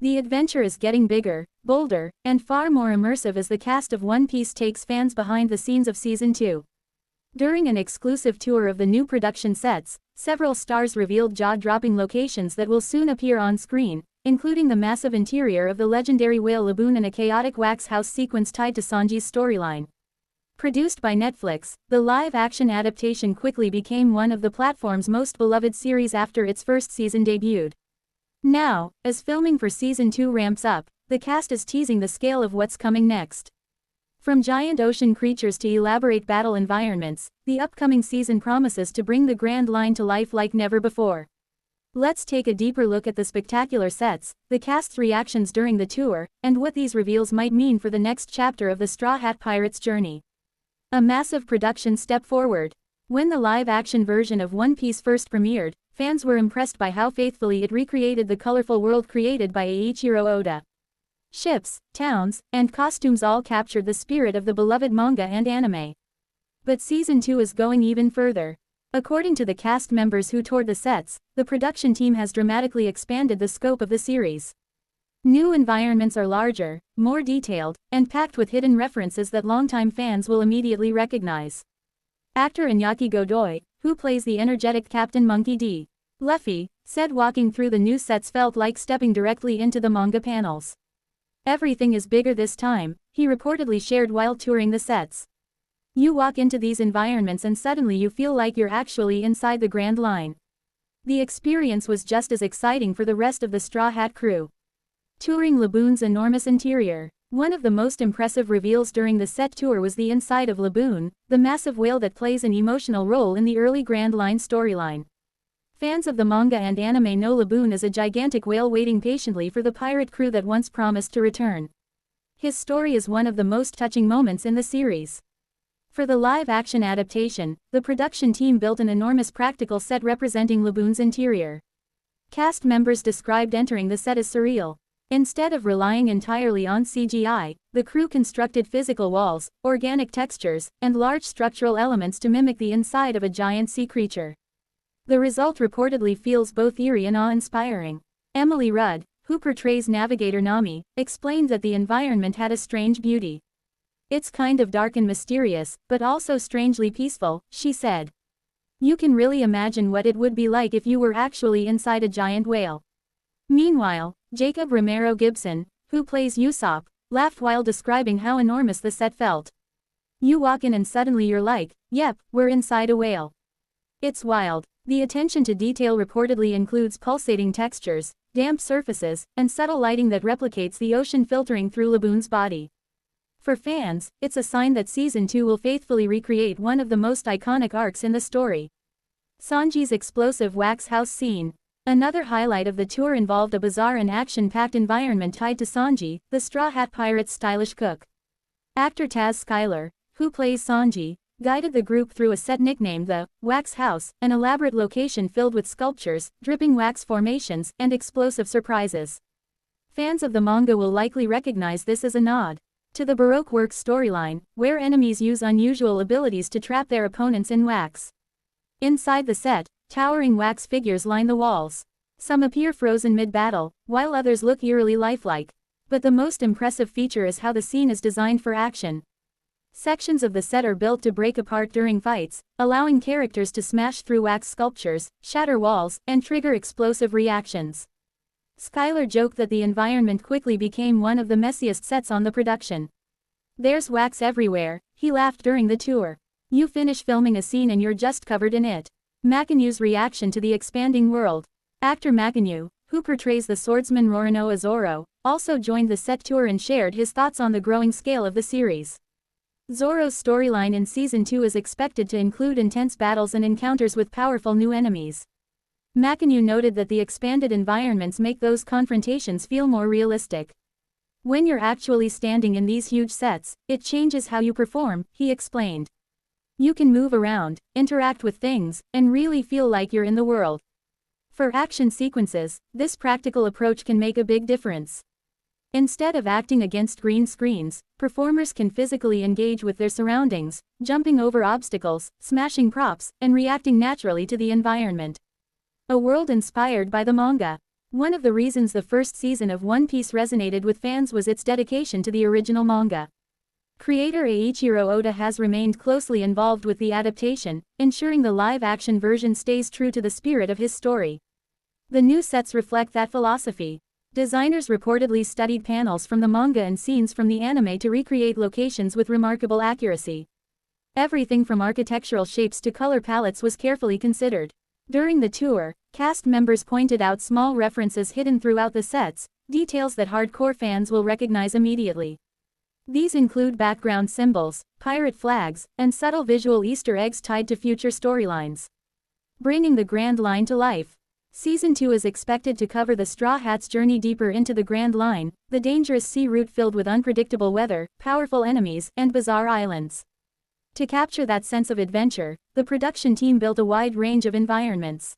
The adventure is getting bigger, bolder, and far more immersive as the cast of One Piece takes fans behind the scenes of Season 2. During an exclusive tour of the new production sets, several stars revealed jaw-dropping locations that will soon appear on screen, including the massive interior of the legendary whale Laboon and a chaotic wax house sequence tied to Sanji's storyline. Produced by Netflix, the live-action adaptation quickly became one of the platform's most beloved series after its first season debuted. Now, as filming for Season 2 ramps up, the cast is teasing the scale of what's coming next. From giant ocean creatures to elaborate battle environments, the upcoming season promises to bring the Grand Line to life like never before. Let's take a deeper look at the spectacular sets, the cast's reactions during the tour, and what these reveals might mean for the next chapter of the Straw Hat Pirates' journey. A massive production step forward. When the live-action version of One Piece first premiered, fans were impressed by how faithfully it recreated the colorful world created by Eiichiro Oda. Ships, towns, and costumes all captured the spirit of the beloved manga and anime. But Season 2 is going even further. According to the cast members who toured the sets, the production team has dramatically expanded the scope of the series. New environments are larger, more detailed, and packed with hidden references that longtime fans will immediately recognize. Actor Iñaki Godoy, who plays the energetic Captain Monkey D. Luffy, said walking through the new sets felt like stepping directly into the manga panels. Everything is bigger this time, he reportedly shared while touring the sets. You walk into these environments and suddenly you feel like you're actually inside the Grand Line. The experience was just as exciting for the rest of the Straw Hat crew. Touring Laboon's enormous interior. One of the most impressive reveals during the set tour was the inside of Laboon, the massive whale that plays an emotional role in the early Grand Line storyline. Fans of the manga and anime know Laboon is a gigantic whale waiting patiently for the pirate crew that once promised to return. His story is one of the most touching moments in the series. For the live-action adaptation, the production team built an enormous practical set representing Laboon's interior. Cast members described entering the set as surreal. Instead of relying entirely on CGI, the crew constructed physical walls, organic textures, and large structural elements to mimic the inside of a giant sea creature. The result reportedly feels both eerie and awe-inspiring. Emily Rudd, who portrays Navigator Nami, explained that the environment had a strange beauty. It's kind of dark and mysterious, but also strangely peaceful, she said. You can really imagine what it would be like if you were actually inside a giant whale. Meanwhile, Jacob Romero Gibson, who plays Usopp, laughed while describing how enormous the set felt. You walk in and suddenly you're like, yep, we're inside a whale. It's wild. The attention to detail reportedly includes pulsating textures, damp surfaces, and subtle lighting that replicates the ocean filtering through Laboon's body. For fans, it's a sign that Season 2 will faithfully recreate one of the most iconic arcs in the story. Sanji's explosive wax house scene. Another highlight of the tour involved a bizarre and action-packed environment tied to Sanji, the Straw Hat Pirates' stylish cook. Actor Taz Skylar, who plays Sanji, guided the group through a set nicknamed the Wax House, an elaborate location filled with sculptures, dripping wax formations, and explosive surprises. Fans of the manga will likely recognize this as a nod to the Baroque Works storyline, where enemies use unusual abilities to trap their opponents in wax. Inside the set, towering wax figures line the walls. Some appear frozen mid-battle, while others look eerily lifelike. But the most impressive feature is how the scene is designed for action. Sections of the set are built to break apart during fights, allowing characters to smash through wax sculptures, shatter walls, and trigger explosive reactions. Skylar joked that the environment quickly became one of the messiest sets on the production. There's wax everywhere, he laughed during the tour. You finish filming a scene and you're just covered in it. Mackenyu's reaction to the expanding world. Actor Mackenyu, who portrays the swordsman Roronoa Zoro, also joined the set tour and shared his thoughts on the growing scale of the series. Zoro's storyline in Season 2 is expected to include intense battles and encounters with powerful new enemies. Mackenyu noted that the expanded environments make those confrontations feel more realistic. When you're actually standing in these huge sets, it changes how you perform, he explained. You can move around, interact with things, and really feel like you're in the world. For action sequences, this practical approach can make a big difference. Instead of acting against green screens, performers can physically engage with their surroundings, jumping over obstacles, smashing props, and reacting naturally to the environment. A world inspired by the manga. One of the reasons the first season of One Piece resonated with fans was its dedication to the original manga. Creator Eiichiro Oda has remained closely involved with the adaptation, ensuring the live-action version stays true to the spirit of his story. The new sets reflect that philosophy. Designers reportedly studied panels from the manga and scenes from the anime to recreate locations with remarkable accuracy. Everything from architectural shapes to color palettes was carefully considered. During the tour, cast members pointed out small references hidden throughout the sets, details that hardcore fans will recognize immediately. These include background symbols, pirate flags, and subtle visual Easter eggs tied to future storylines. Bringing the Grand Line to life. Season 2 is expected to cover the Straw Hats' journey deeper into the Grand Line, the dangerous sea route filled with unpredictable weather, powerful enemies, and bizarre islands. To capture that sense of adventure, the production team built a wide range of environments.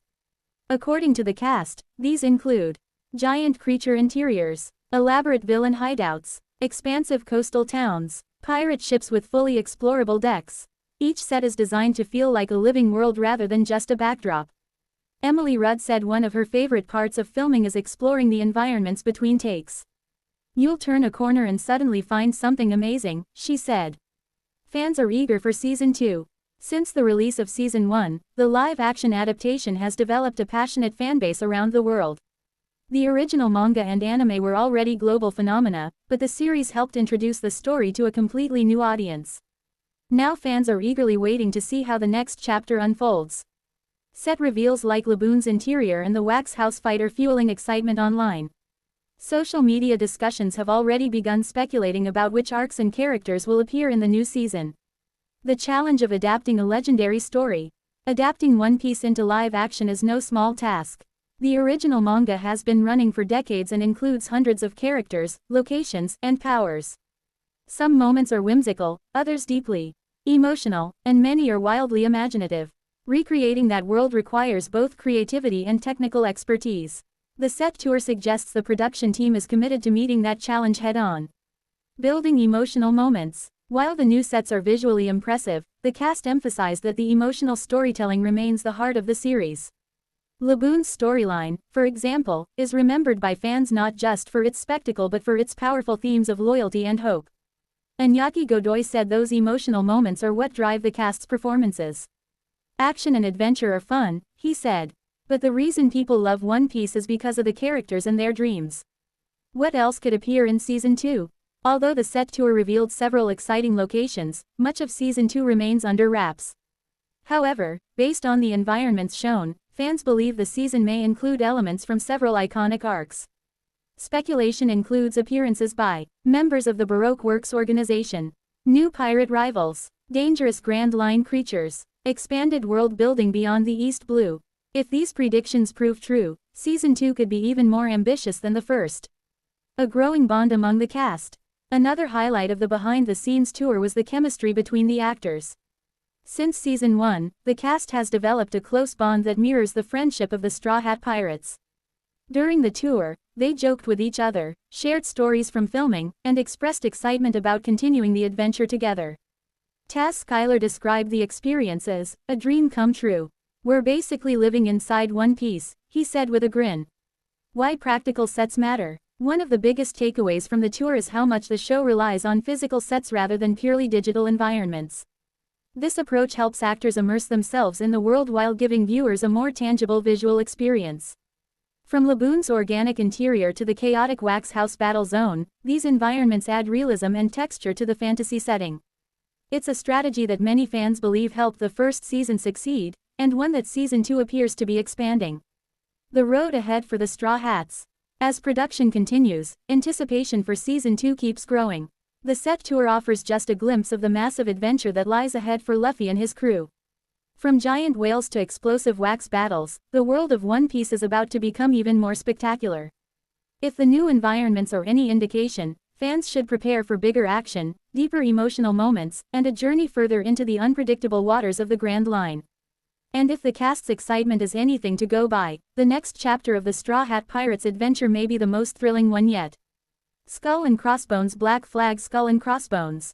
According to the cast, these include giant creature interiors, elaborate villain hideouts, expansive coastal towns, pirate ships with fully explorable decks. Each set is designed to feel like a living world rather than just a backdrop. Emily Rudd said one of her favorite parts of filming is exploring the environments between takes. "You'll turn a corner and suddenly find something amazing," she said. Fans are eager for Season 2. Since the release of Season 1, the live-action adaptation has developed a passionate fanbase around the world. The original manga and anime were already global phenomena, but the series helped introduce the story to a completely new audience. Now fans are eagerly waiting to see how the next chapter unfolds. Set reveals like Laboon's interior and the wax house fight are fueling excitement online. Social media discussions have already begun speculating about which arcs and characters will appear in the new season. The challenge of adapting a legendary story. Adapting One Piece into live action is no small task. The original manga has been running for decades and includes hundreds of characters, locations, and powers. Some moments are whimsical, others deeply emotional, and many are wildly imaginative. Recreating that world requires both creativity and technical expertise. The set tour suggests the production team is committed to meeting that challenge head-on. Building emotional moments. While the new sets are visually impressive, the cast emphasized that the emotional storytelling remains the heart of the series. Laboon's storyline, for example, is remembered by fans not just for its spectacle but for its powerful themes of loyalty and hope. Iñaki Godoy said those emotional moments are what drive the cast's performances. "Action and adventure are fun," he said. "But the reason people love One Piece is because of the characters and their dreams." What else could appear in Season 2? Although the set tour revealed several exciting locations, much of Season 2 remains under wraps. However, based on the environments shown, fans believe the season may include elements from several iconic arcs. Speculation includes appearances by members of the Baroque Works organization, new pirate rivals, dangerous Grand Line creatures, expanded world building beyond the East Blue. If these predictions prove true, Season 2 could be even more ambitious than the first. A growing bond among the cast. Another highlight of the behind-the-scenes tour was the chemistry between the actors. Since Season 1, the cast has developed a close bond that mirrors the friendship of the Straw Hat Pirates. During the tour, they joked with each other, shared stories from filming, and expressed excitement about continuing the adventure together. Taz Skylar described the experience as a dream come true. "We're basically living inside One Piece," he said with a grin. Why practical sets matter. One of the biggest takeaways from the tour is how much the show relies on physical sets rather than purely digital environments. This approach helps actors immerse themselves in the world while giving viewers a more tangible visual experience. From Laboon's organic interior to the chaotic wax house battle zone, these environments add realism and texture to the fantasy setting. It's a strategy that many fans believe helped the first season succeed, and one that Season 2 appears to be expanding. The road ahead for the Straw Hats. As production continues, anticipation for Season 2 keeps growing. The set tour offers just a glimpse of the massive adventure that lies ahead for Luffy and his crew. From giant whales to explosive wax battles, the world of One Piece is about to become even more spectacular. If the new environments are any indication, fans should prepare for bigger action, deeper emotional moments, and a journey further into the unpredictable waters of the Grand Line. And if the cast's excitement is anything to go by, the next chapter of the Straw Hat Pirates' adventure may be the most thrilling one yet. Skull and Crossbones Black Flag Skull and Crossbones.